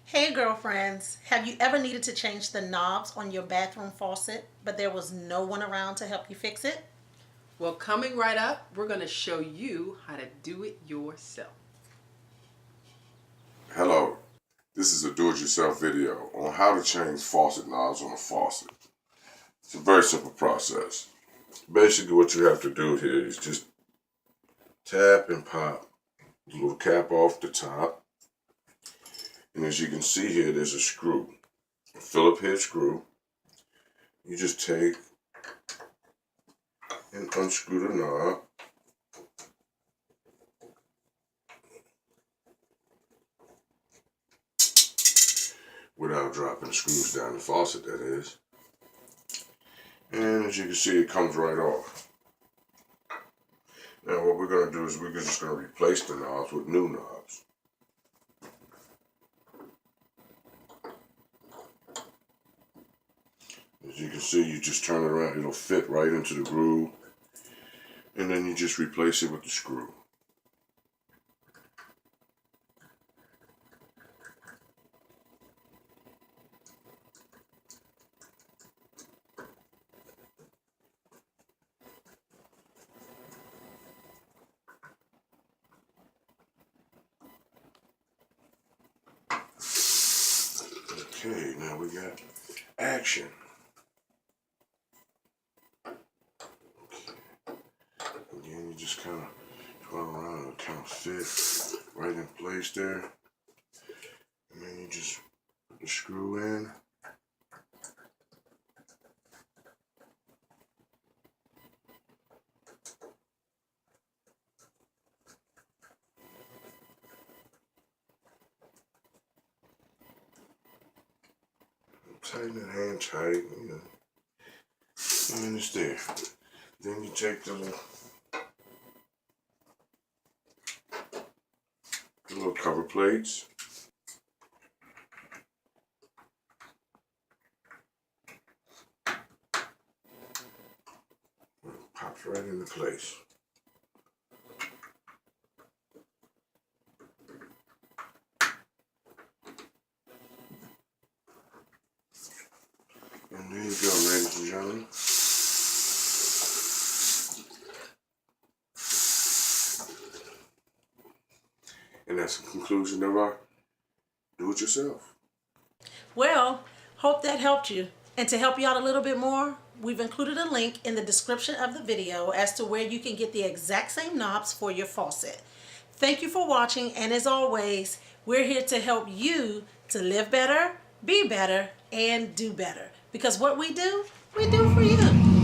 Hey girlfriends, have you ever needed to change the knobs on your bathroom faucet, but there was no one around to help you fix it? Well, coming right up, we're going to show you how to do it yourself. Hello, this is a do-it-yourself video on how to change faucet knobs on a faucet. It's a very simple process. Basically what you have to do here is just tap and pop the little cap off the top. And as you can see here, there's a screw, a Phillips head screw. You just take and unscrew the knob. Without dropping the screws down the faucet, that is. And as you can see, it comes right off. Now what we're going to do is we're just going to replace the knobs with new knobs. As you can see, you just turn it around, it'll fit right into the groove, and then you just replace it with the screw. Okay, now we got action. Again, you just kind of turn around and kind of fit right in place there. And then you just put the screw in. Tighten it hand tight, and then it's there. Then you take the little cover plates. Pops right into place. And there you go, ladies and gentlemen. And that's the conclusion of our do-it-yourself. Well, hope that helped you. And to help you out a little bit more, we've included a link in the description of the video as to where you can get the exact same knobs for your faucet. Thank you for watching, and as always, we're here to help you to live better, be better, and do better. Because what we do for you.